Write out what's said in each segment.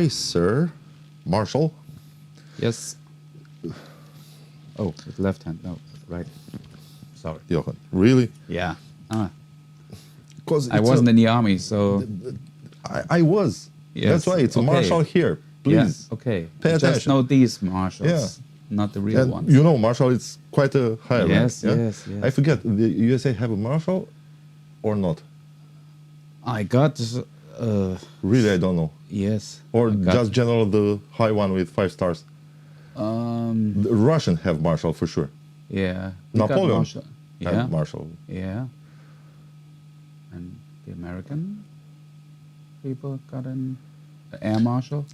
Sir, Marshall. Yes. Oh, with left hand. No, right. Sorry. Jochen, really? Yeah. Because I wasn't in the army, so... I was. Yes, That's why it's a okay. Marshall here. Please. Yeah, okay. Pay Just attention. know these Marshalls, Yeah. not the real And ones. you know, Marshall is quite a high rank. Yes, Yeah? yes, yes. I forget, the USA have a Marshall or not? I got... Really, I don't know. yes. Or I got- just general the high one with 5 stars. The Russian have Marshall for sure. Yeah. we got Napoleon Marshall. Yeah. have Marshall. Yeah. And the American people got an Air Marshal.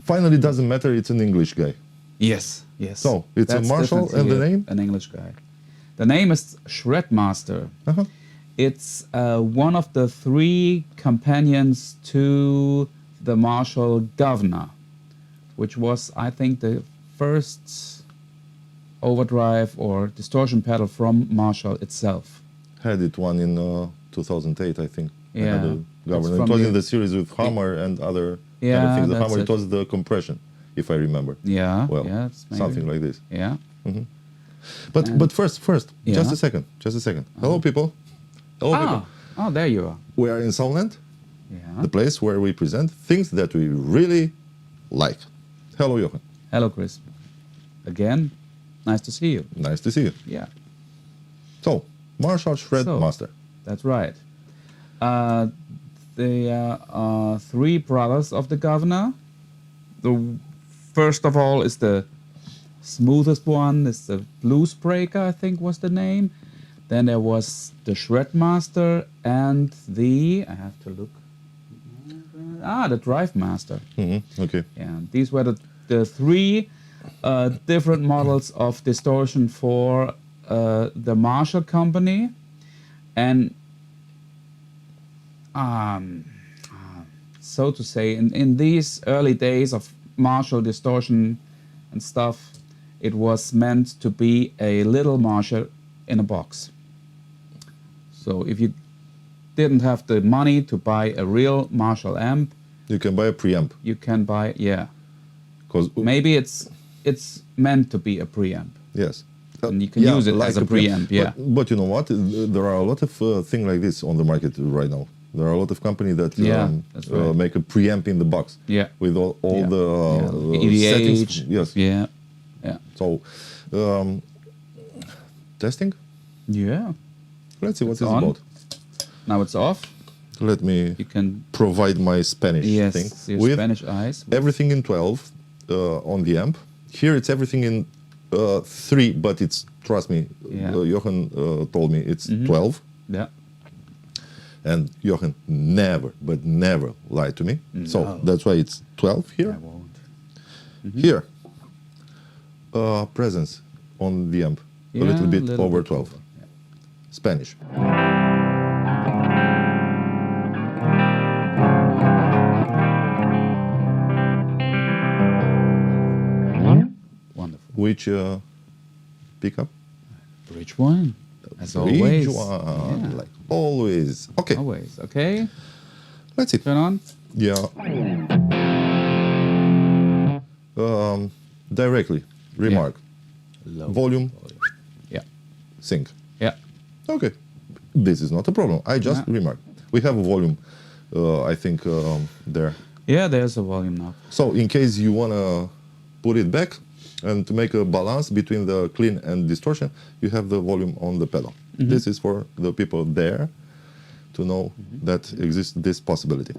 Finally, doesn't matter. It's an English guy. Yes, yes. So, it's a That's Marshall and the definitely name? An English guy. The name is Shredmaster. Uh-huh. It's one of the 3 companions to the Marshall Governor, which was, I think, the first overdrive or distortion pedal from Marshall itself. Had it one in 2008, I think. I Yeah, had a that's governor. It from was the- in the series with Hammer and other kind of Yeah, things. The that's Hammer, it. it was the compression, if I remember. Yeah, Well, yeah, it's maybe- something like this. Yeah. But first, Yeah. just a second. Hello, people. Hello, people. Oh, there you are. We are in Soundland, Yeah. the place where we present things that we really like. Hello, Jochen. Hello, Chris. Again, nice to see you. Nice to see you. Yeah, So, Marshall Shred So- Master. that's right. There are 3 brothers of the governor. The first of all is the smoothest one. Is the Blues Breaker, I think was the name. Then there was the Shredmaster and the... I have to look. The Drive Master. Okay. Yeah, these were the 3 different models of distortion for the Marshall Company, and so to say, in these early days of Marshall distortion and stuff, it was meant to be a little Marshall in a box. So if you didn't have the money to buy a real Marshall amp, You can buy a preamp. you can buy, Because maybe it's meant to be a preamp, yes. and you can use it as a preamp. Yeah, But you know what? There are a lot of things like this on the market right now. There are a lot of companies that that's right. make a preamp in the box. Yeah. With all Yeah. the EVH. settings. Yes. yeah, yeah, So, testing. yeah. Let's see what It's it's on. about. Now it's off. Let me You can provide my Spanish thing your with Spanish eyes. everything in 12 on the amp. Here it's everything in 3, but it's, trust me, Yeah. Jochen told me it's 12. Yeah, And Jochen never, but never lied to me. So that's why it's 12 here. I won't. Here, presence on the amp, a little bit over 12. Yeah. Spanish. Wonderful. Which pickup? Bridge one, as Bridge always. one, Yeah. like always. Okay, Always. Okay. let's see. Turn on. Yeah. Directly, remark. Low Volume, Yeah. sync. Yeah. Okay, this is not a problem. I just Yeah. remark. We have a volume, I think, there. Yeah. There's a volume knob. So in case you wanna put it back and to make a balance between the clean and distortion, you have the volume on the pedal. This is for the people there to know that exists this possibility.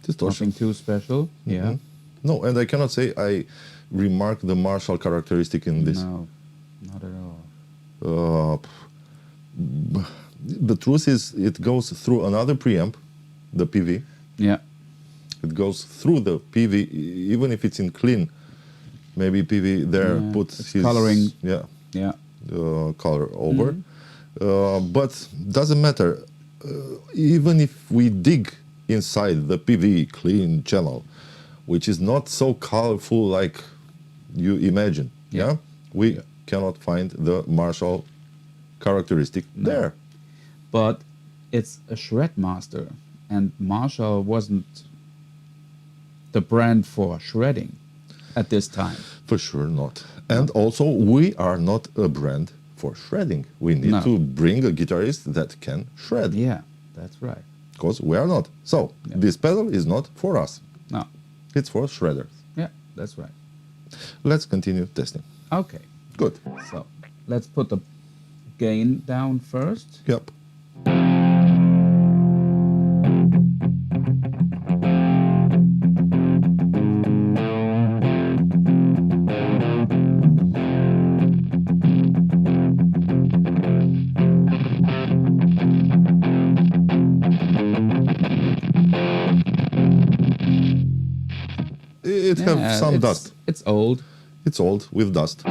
Distortion. Nothing too special. Yeah. No, and I cannot say I remark the Marshall characteristic in this. No, not at all. The truth is, it goes through another preamp, the PV. Yeah. It goes through the PV, even if it's in clean. Maybe PV there Yeah, puts it's his coloring. Yeah, Yeah. color over. But doesn't matter. even if we dig inside the PV clean channel, which is not so colorful like you imagine, we cannot find the Marshall characteristic there. But it's a shred master, and Marshall wasn't the brand for shredding at this time. For sure not. And also, we are not a brand for shredding. We need to bring a guitarist that can shred. Yeah, that's right. Because we are not. So, this pedal is not for us. No. It's for shredders. Yeah, that's right. Let's continue testing. Okay. Good. So, let's put the gain down first. Yep. It has some dust. It's old. It's old with dust.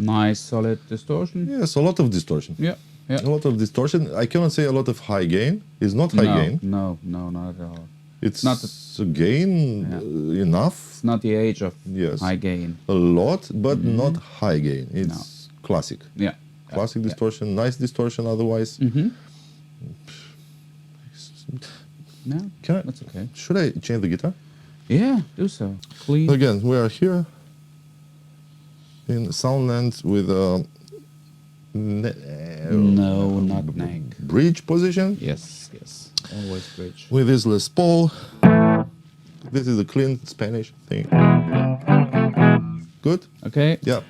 Nice solid distortion. Yes, a lot of distortion. Yeah, yeah. A lot of distortion. I cannot say a lot of high gain. It's not high gain. No, not at all. It's not a gain enough. It's not the age of Yes. high gain. A lot, but not high gain. It's classic. Yeah. Classic distortion, nice distortion otherwise. No, Can I, that's okay. should I change the guitar? Yeah, do so. Please. Again, we are here in Soundland with a No, not neck. bridge position. Yes, yes. Always bridge. With this Les Paul. This is a clean Spanish thing. Good? Okay. Yeah.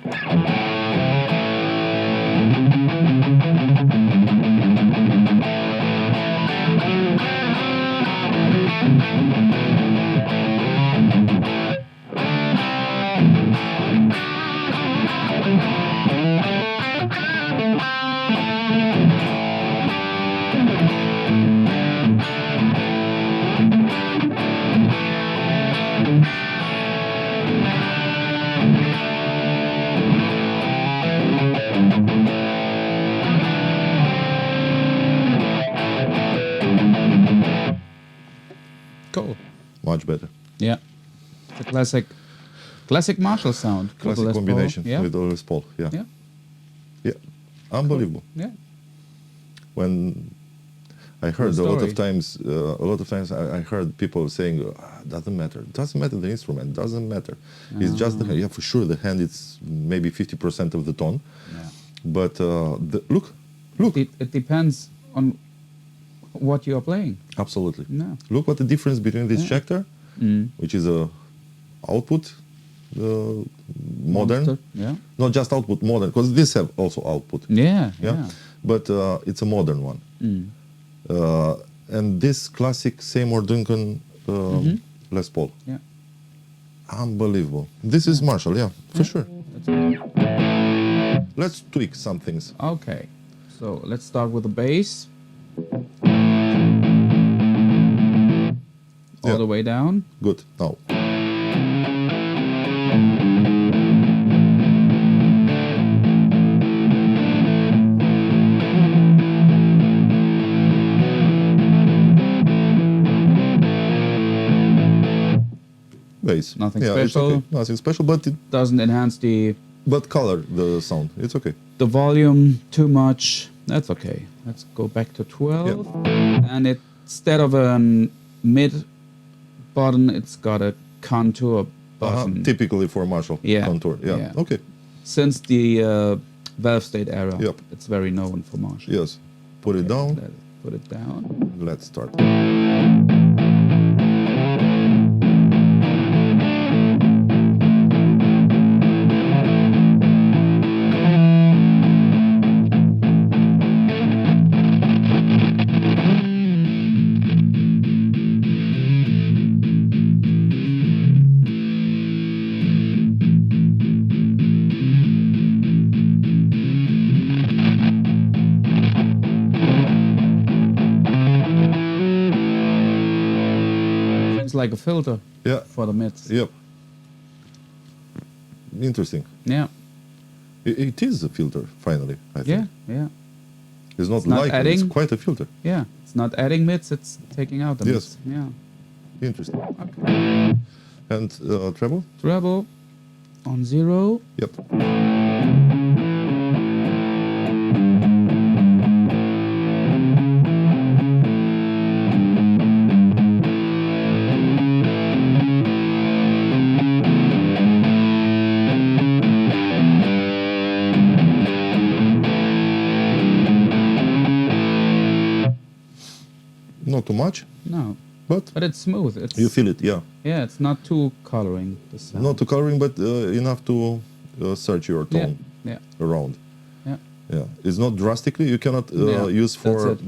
Cool. Much better. Yeah. It's a classic Marshall sound. With Classic Les Paul. combination Yeah. with the Les Paul. Yeah. Yeah. Yeah. Unbelievable. Yeah. When I heard Cool a lot of story. times I heard people saying, doesn't matter the instrument, doesn't matter. It's just the hand. Yeah, for sure the hand is maybe 50% of the tone. Yeah. But look. It depends on what you are playing. Absolutely. No. Look what the difference between this Schecter, which is a output, modern, Yeah. not just output, modern, because this have also output. Yeah. Yeah. Yeah. But it's a modern one. And this classic Seymour Duncan Les Paul. Yeah. Unbelievable. This is Marshall, yeah, for sure. Let's tweak some things. Okay. So let's start with the bass. All the way down. Good. Now. Bass. Nothing yeah, it's special. okay. Nothing special, but Doesn't enhance the color the sound. It's okay. volume too much. That's okay. Let's go back to 12. And instead of a mid button, it's got a contour button. Typically for Marshall Yeah. contour. Yeah. Yeah. Okay. Since the valve state error. Yep. It's very known for Marshall. Yes. Put it down. Let's put it down. Let's start. It's like a filter Yeah. for the mids. Yep. Interesting. Yeah. It is a filter, finally, I think. Yeah. Yeah. It's not not like adding. it's quite a filter. Yeah. It's not adding mids, it's taking out the Yes. mids. Yeah. Interesting. Okay. And treble? Treble on 0. Yep. Not too much, No. but But it's smooth. It's you feel it, yeah. Yeah, it's not too coloring the sound. Not too coloring, but enough to search your Yeah. tone Yeah. around. Yeah. Yeah, it's not drastically. You cannot Yeah, use for that's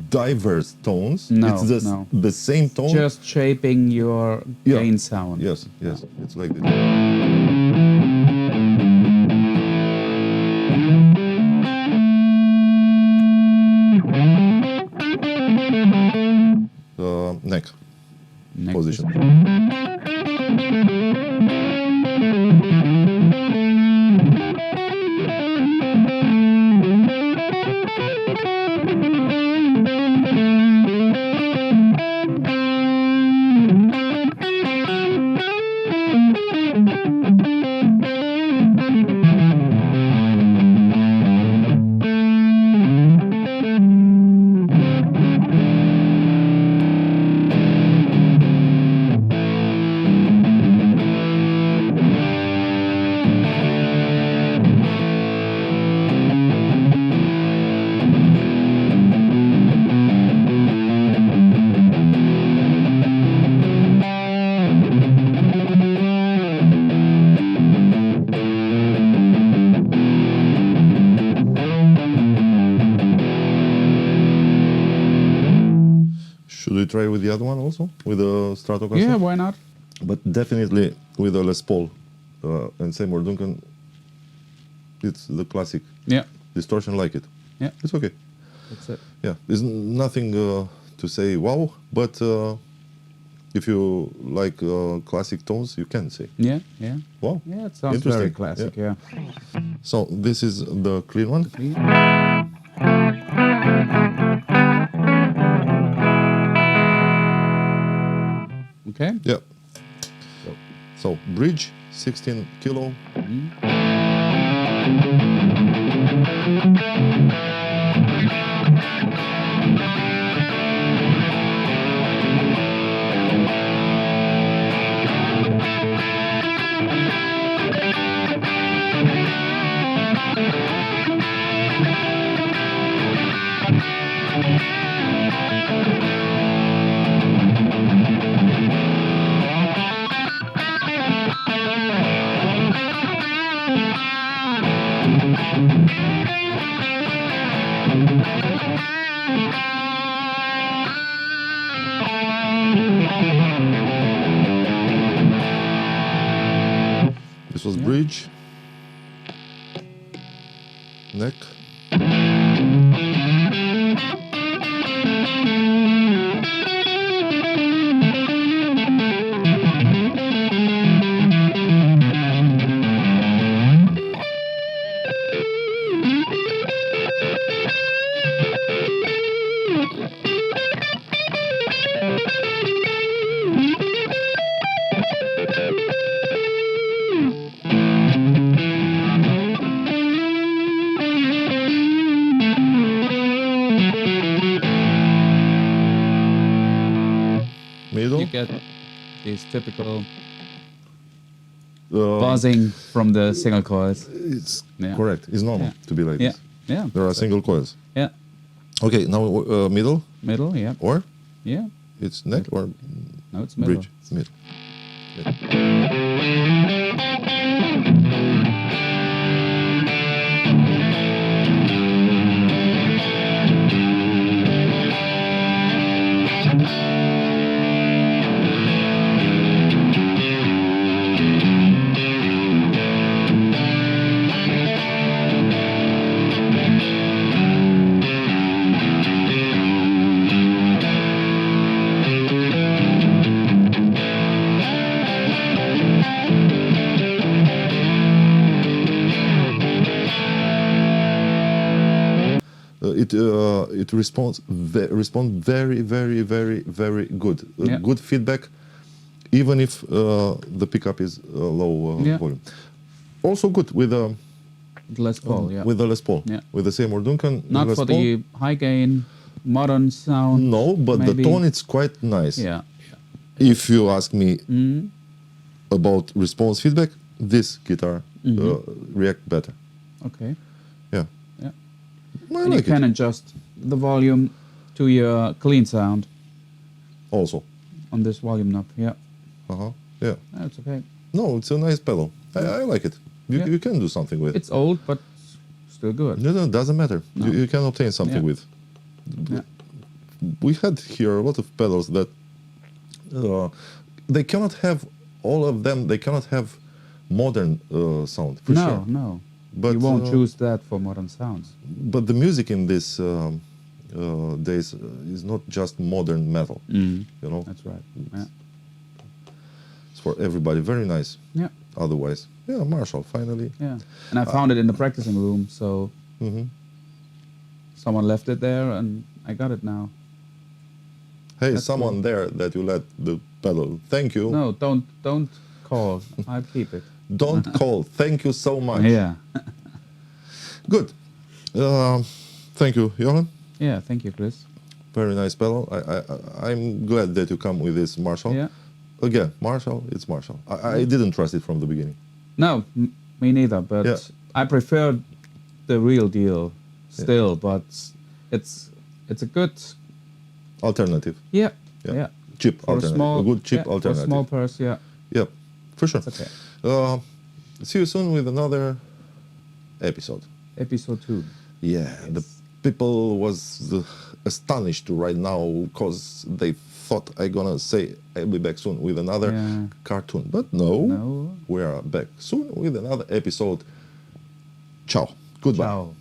diverse tones. No, it's just no. the same tone. Just shaping your Yeah. gain sound. Yes, yes, it's like this. Neck Next position. Should we try with the other one also? With the Stratocaster? Yeah, why not? But definitely with a Les Paul and Seymour Duncan, it's the classic Yeah. distortion like it. Yeah. It's okay. That's it. Yeah, there's nothing to say wow, but if you like classic tones, you can say Yeah, yeah. wow. Yeah, it sounds very Interesting. classic, yeah. So this is the clean one. Okay. Yeah. So bridge, 16 kilo. This was bridge, neck. Middle. You get these typical buzzing from the single coils. It's Yeah. correct. It's normal Yeah. to be like Yeah, this. yeah. There are single coils. Yeah, Okay, now middle middle. Yeah, or yeah. it's neck or No, it's middle. bridge. Middle. It responds very very good. Yeah. Good feedback, even if the pickup is low Yeah. volume. Also good with Les Paul. Yeah. with the Les Paul. Yeah. With the Seymour Duncan. Not Les for Paul. the high gain modern sound. No, but maybe. the tone is quite nice. Yeah. If you ask me about response feedback, this guitar react better. Okay. Yeah, Yeah. I And you like can it. adjust the volume to your clean sound Also, on this volume knob. Yeah. yeah. That's okay. No, it's a nice pedal. I like it. Yeah. You can do something with it. It's old, but still good. No, doesn't matter. No. You can obtain something Yeah. with. Yeah. We had here a lot of pedals that they cannot have all of them. They cannot have modern sound for No, sure. no. But You won't choose that for modern sounds. But the music in these days is not just modern metal. You know, That's right. Yeah. it's for everybody. Very nice. Yeah. Otherwise, yeah, Marshall finally. Yeah. And I found it in the practicing room, so someone left it there, and I got it now. Hey, That's someone there that you let the pedal. Thank you. No, don't call. I'll keep it. Don't call. Thank you so much. Yeah. Good. Thank you, Jochen. Yeah. Thank you, Chris. Very nice pedal. I'm glad that you come with this Marshall. Yeah. Again, Marshall, it's Marshall. I didn't trust it from the beginning. No, me neither. But Yeah. I prefer the real deal still. But it's a good. Alternative. Yeah. Yeah. Yeah. Cheap For a alternative. small, A good cheap yeah, alternative. For a small purse, yeah. Yep, for sure. It's okay. See you soon with another episode. Episode 2. Yeah, the people was astonished right now because they thought I gonna say I'll be back soon with another Yeah. cartoon, but no, No. we are back soon with another episode. Ciao. Goodbye. Ciao.